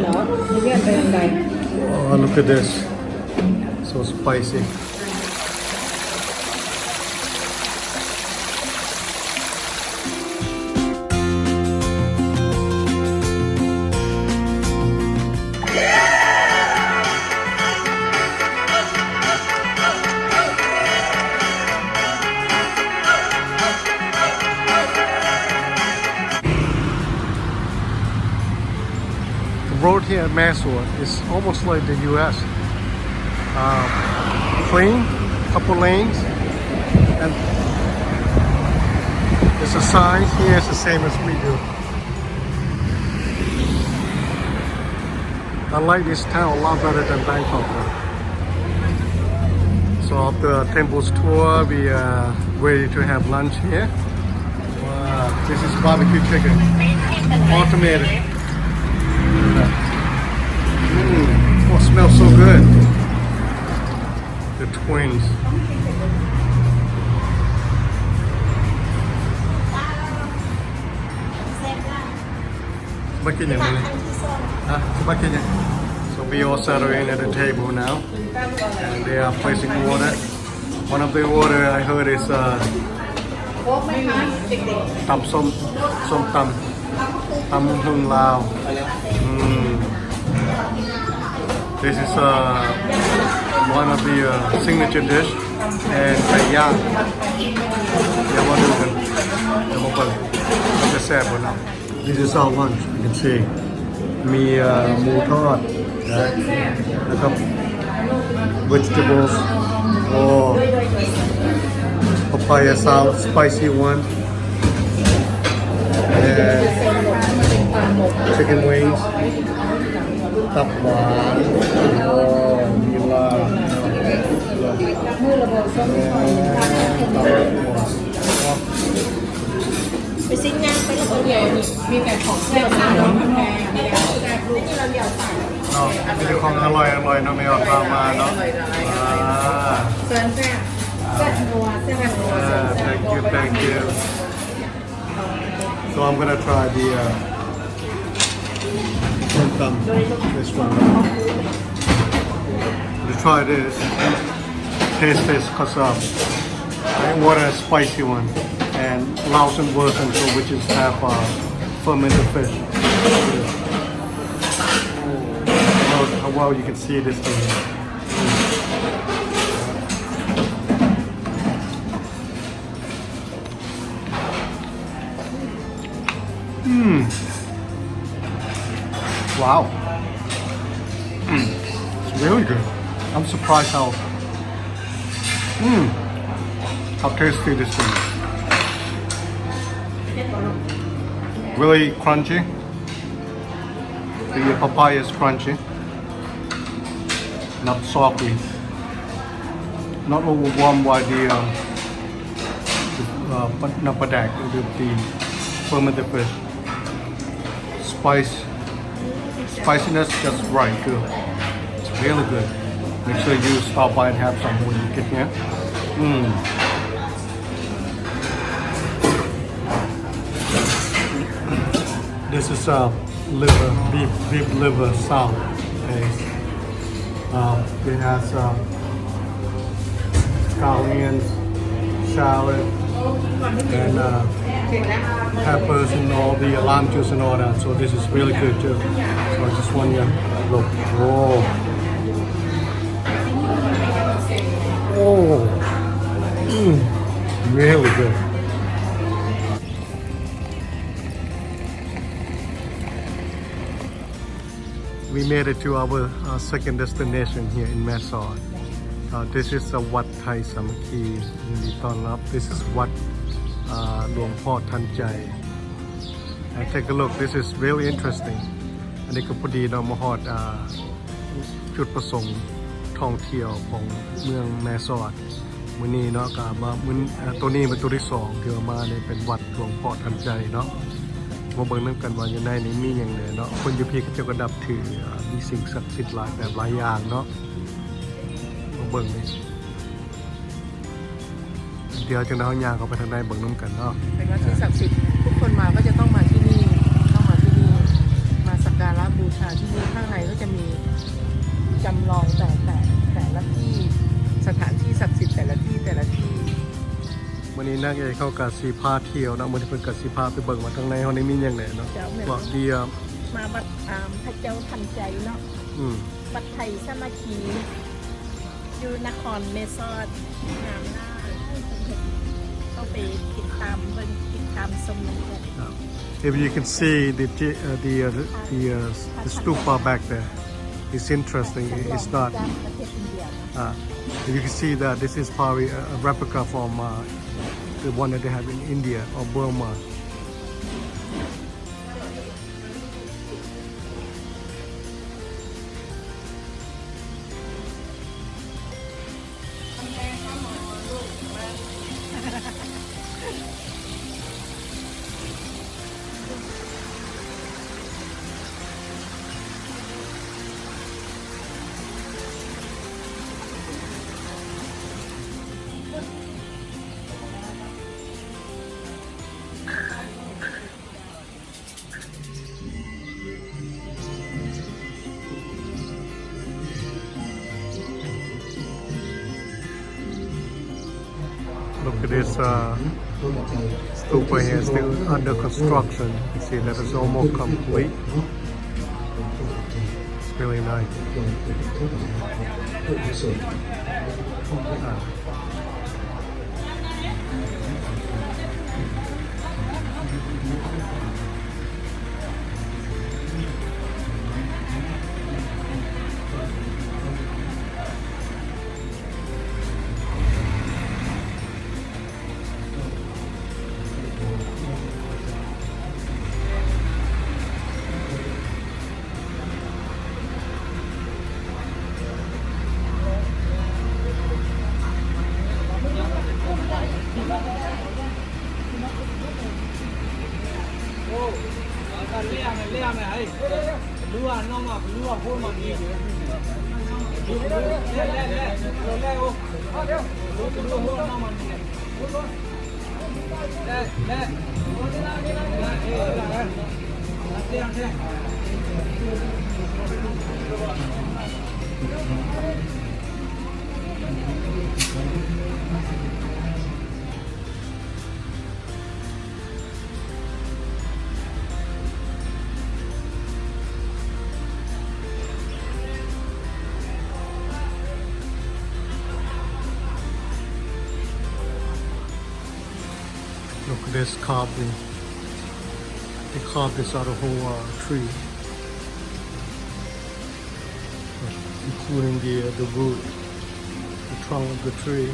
เหรอมีเวียนไปยังไง Oh, look at this. So spicy. The road here at Mae Sot is almost like the U.S. Clean, couple lanes, and there's a sign here. It's the same as we do. I like this town a lot better than Bangkok. So after Temple's tour, we are ready to have lunch here. Wow, this is barbecue chicken, automated. Oh, it smells so good. The twins. มากินอย่างนี้ฮะมากินอย่าง So we all settle in at the table now, and they are placing order. One of the order I heard is ตำส้มตำหุ่งลาว This is one of the signature dish and ไก่ย่างเดี๋ยวมาดูกันเดี๋ยวมาเปิดมันจะแซ่บกว่านั้น This is our lunch you can see มีหมูทอดแล้วก็ vegetables or papaya salad spicy one and chicken wings ตับหวานมีลาไปซิ้งงานไปแล้วก็เดี๋ยวมีแต่ของแซ่บน้ำร้อนแพงนี่เราเดี๋ยวใส่มีแต่ของอร่อยเนาะไม่ออกมาเนาะเซิร์นแซ่บนัวแซ่บนัว Thank you So I'm gonna try the this one to try this taste this because I ordered a spicy one and Laos and version which is have fermented fish how well you can see this thing Wow. It's really good. I'm surprised how tasty this is. Really crunchy. The papaya is crunchy. Not salty. Not overwhelmed by the napadak, the fermented fish. Spiciness just right too. It's really good. Make sure you stop by and have some when you get here. This is beef liver salad paste. It has scallions, shallot, and peppers and all the lime juice and all that. So this is really good too. So I just want you to look. Really good. We made it to our second destination here in Mae Sot. This is a Wat Thai Samaki. This is Wat หลวงพ่อทันใจ And take a look. This is really interesting. อันนี้ก็พอดีเรามาฮอดจุดประสงค์ท่องเที่ยวของเมืองแม่สอดมื้อนี้เนาะก็มาตัวนี้เป็นตัวที่2ที่มาเนี่ยเป็นวัดหลวงพ่อทันใจเนาะมาเบิ่งนำกันว่าอยู่ในนี้มีหยังแหน่เนาะคนอยู่พี่ก็จะกระดับถือมีสิ่งศักดิ์สิทธิ์หลายแบบหลายอย่างเนาะมาเบิ่งนี่เดี๋ยวจะเอาย่างเข้าไปทางในเบิ่งนำกันเนาะเป็นวัดที่ศักดิ์สิทธิ์ทุกคนมาก็จะต้องมาที่นี่มาสักการะบูชาที่นี่ถ้า ำลองแต่ละที่สถานที่ศักดิ์สิทธิ์แต่ละที่วันนี้นักเอกเข้ากับสีพาเที่ยวนะวันนี้เพิ่นกับสีพาไปเบิ่งว่าข้างในเฮานี่มีหยังแหน่เนาะว่าเดียมาวัดพระเจ้าทันใจเนาะวัดไทยสามัคคีอยู่นครเมซอดงามหน้าเข้าไปติดตามเบิ่งติดตามชมกัน If you can see the stupa back there, it's interesting. It's not. If you can see that this is probably a replica from the one that they have in India or Burma. Look at this stupa here, still under construction. You see that it's almost complete. It's really nice. Look at this carving. They carved this out of a whole tree, including the root, the trunk of the tree.